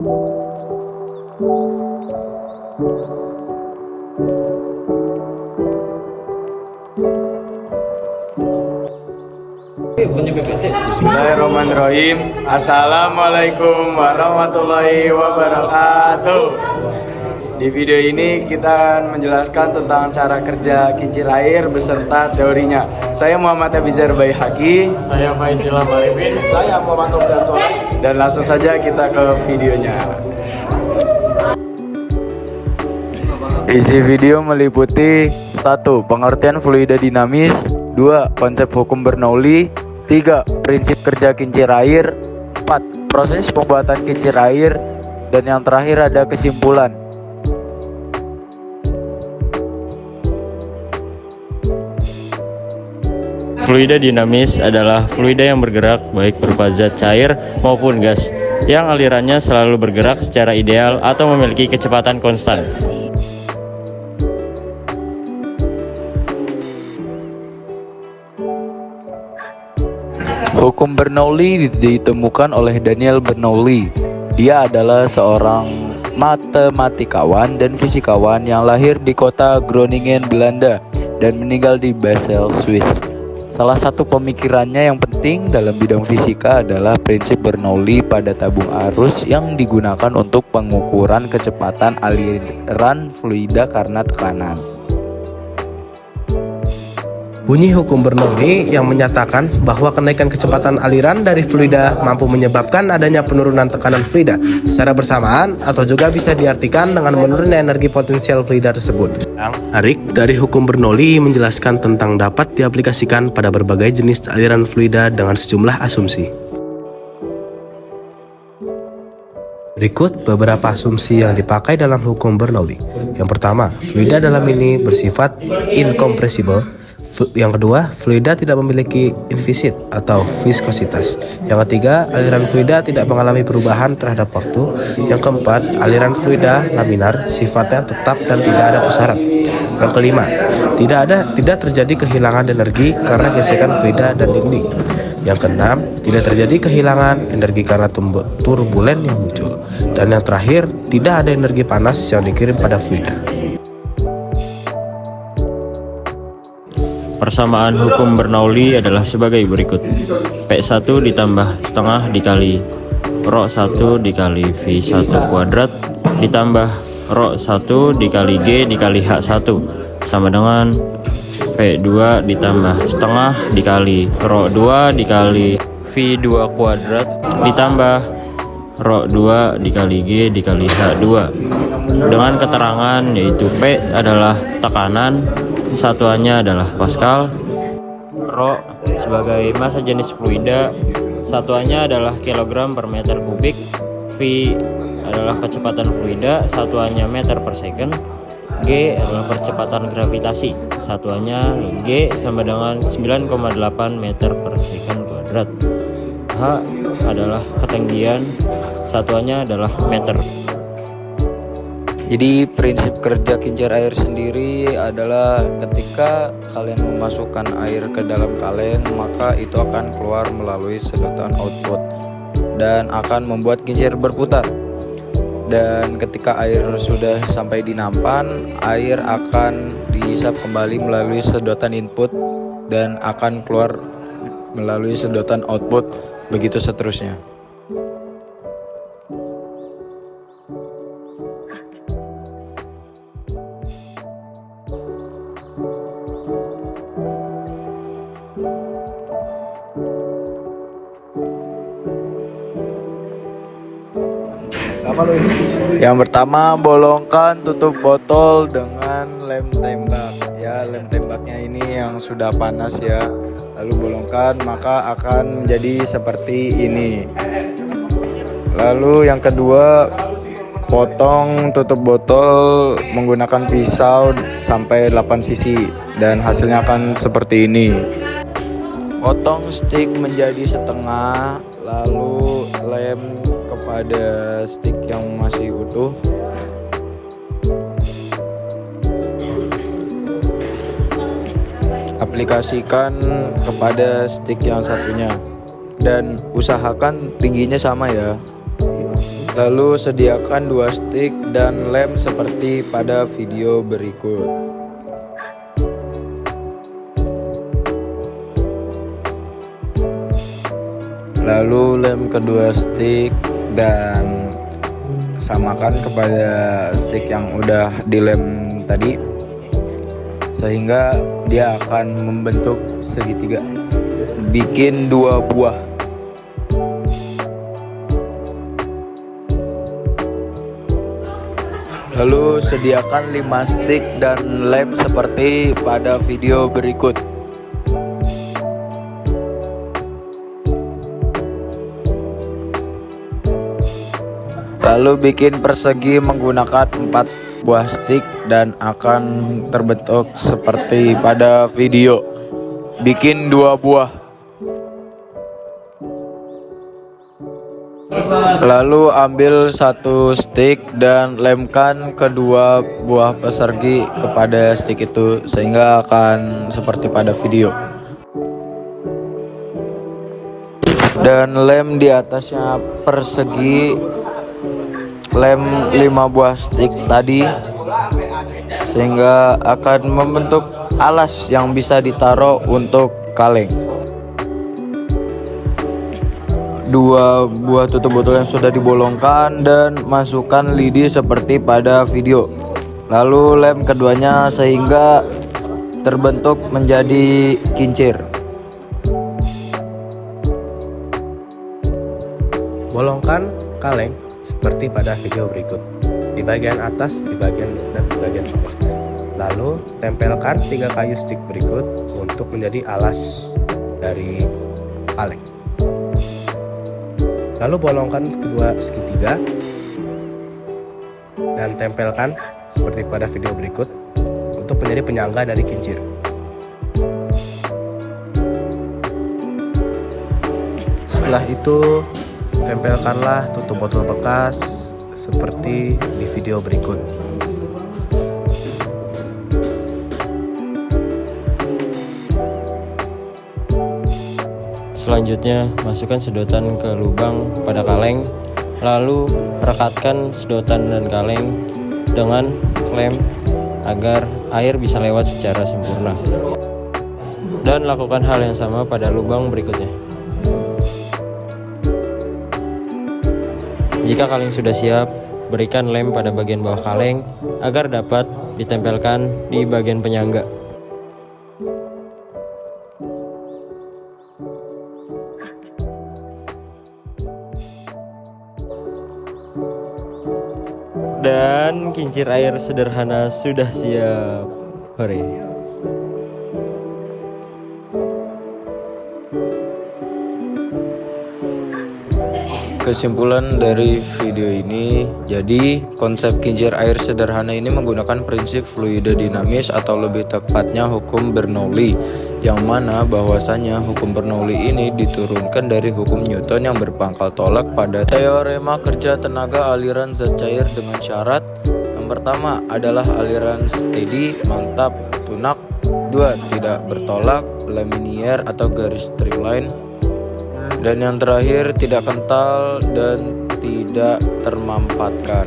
Bismillahirrahmanirrahim. Assalamualaikum warahmatullahi wabarakatuh. Di video ini kita akan menjelaskan tentang cara kerja kincir air beserta teorinya. Saya Muhammad Abizar Baihaqi. Saya Faizillah Marifin. Saya Muhammad Nofrian Soleh. Dan langsung saja kita ke videonya. Isi video meliputi 1. Pengertian fluida dinamis, 2. Konsep hukum Bernoulli, 3. Prinsip kerja kincir air, 4. Proses pembuatan kincir air, dan yang terakhir ada kesimpulan. Fluida dinamis adalah fluida yang bergerak baik berupa zat cair maupun gas yang alirannya selalu bergerak secara ideal atau memiliki kecepatan konstan. Hukum Bernoulli ditemukan oleh Daniel Bernoulli. Dia adalah seorang matematikawan dan fisikawan yang lahir di kota Groningen, Belanda dan meninggal di Basel, Swiss. Salah satu pemikirannya yang penting dalam bidang fisika adalah prinsip Bernoulli pada tabung arus yang digunakan untuk pengukuran kecepatan aliran fluida karena tekanan. Bunyi hukum Bernoulli yang menyatakan bahwa kenaikan kecepatan aliran dari fluida mampu menyebabkan adanya penurunan tekanan fluida secara bersamaan, atau juga bisa diartikan dengan menurunnya energi potensial fluida tersebut. Arik dari hukum Bernoulli menjelaskan tentang dapat diaplikasikan pada berbagai jenis aliran fluida dengan sejumlah asumsi. Berikut beberapa asumsi yang dipakai dalam hukum Bernoulli. Yang pertama, fluida dalam ini bersifat incompressible. Yang kedua, fluida tidak memiliki invisit atau viskositas. Yang ketiga, aliran fluida tidak mengalami perubahan terhadap waktu. Yang keempat, aliran fluida laminar, sifatnya tetap dan tidak ada pusaran. Yang kelima, tidak terjadi kehilangan energi karena gesekan fluida dan dinding. Yang keenam, tidak terjadi kehilangan energi karena turbulen yang muncul. Dan yang terakhir, tidak ada energi panas yang dikirim pada fluida. Persamaan hukum Bernoulli adalah sebagai berikut. P1 ditambah setengah dikali ρ1 dikali V1 kuadrat ditambah ρ1 dikali G dikali H1 sama dengan P2 ditambah setengah dikali ρ2 dikali V2 kuadrat ditambah ρ2 dikali G dikali H2 dengan keterangan yaitu P adalah tekanan, satuannya adalah Pascal, Rho sebagai massa jenis fluida, satuannya adalah kilogram per meter kubik, V adalah kecepatan fluida, satuannya meter per second, G adalah percepatan gravitasi, satuannya G sama dengan 9,8 meter per second kuadrat, H adalah ketinggian, satuannya adalah meter. Jadi prinsip kerja kincir air sendiri adalah ketika kalian memasukkan air ke dalam kaleng, maka itu akan keluar melalui sedotan output dan akan membuat kincir berputar. Dan ketika air sudah sampai di nampan, air akan dihisap kembali melalui sedotan input dan akan keluar melalui sedotan output, begitu seterusnya. Yang pertama, bolongkan tutup botol dengan lem tembak. Ya, lem tembaknya ini yang sudah panas ya. Lalu bolongkan, maka akan menjadi seperti ini. Lalu yang kedua, potong tutup botol menggunakan pisau sampai 8 sisi dan hasilnya akan seperti ini. Potong stick menjadi setengah, lalu lem kepada stick yang masih utuh. Aplikasikan kepada stick yang satunya dan usahakan tingginya sama ya. Lalu sediakan 2 stick dan lem seperti pada video berikut. Lalu lem kedua stick dan samakan kepada stick yang udah dilem tadi, sehingga dia akan membentuk segitiga. Bikin 2 buah. Lalu sediakan 5 stick dan lem seperti pada video berikut. Lalu bikin persegi menggunakan 4 buah stick dan akan terbentuk seperti pada video. Bikin 2 buah. Lalu ambil 1 stick dan lemkan kedua buah persegi kepada stick itu sehingga akan seperti pada video. Dan lem di atasnya persegi, lem 5 buah stick tadi sehingga akan membentuk alas yang bisa ditaruh untuk kaleng. 2 buah tutup botol yang sudah dibolongkan dan masukkan lidi seperti pada video. Lalu lem keduanya sehingga terbentuk menjadi kincir. Bolongkan kaleng seperti pada video berikut, di bagian atas, di bagian dan di bagian bawah. Lalu tempelkan 3 kayu stick berikut untuk menjadi alas dari kaleng. Lalu bolongkan kedua segitiga dan tempelkan seperti pada video berikut untuk menjadi penyangga dari kincir. Setelah itu tempelkanlah tutup botol bekas seperti di video berikut. Selanjutnya, masukkan sedotan ke lubang pada kaleng, lalu rekatkan sedotan dan kaleng dengan lem agar air bisa lewat secara sempurna. Dan lakukan hal yang sama pada lubang berikutnya. Jika kaleng sudah siap, berikan lem pada bagian bawah kaleng agar dapat ditempelkan di bagian penyangga. Dan kincir air sederhana sudah siap. Hore. Kesimpulan dari video ini, jadi konsep kincir air sederhana ini menggunakan prinsip fluida dinamis atau lebih tepatnya hukum Bernoulli, yang mana bahwasanya hukum Bernoulli ini diturunkan dari hukum Newton yang berpangkal tolak pada teorema kerja tenaga aliran zat cair dengan syarat yang pertama adalah aliran steady, mantap, tunak, 2 tidak bertolak, laminier atau garis streamline, dan yang terakhir tidak kental dan tidak termampatkan.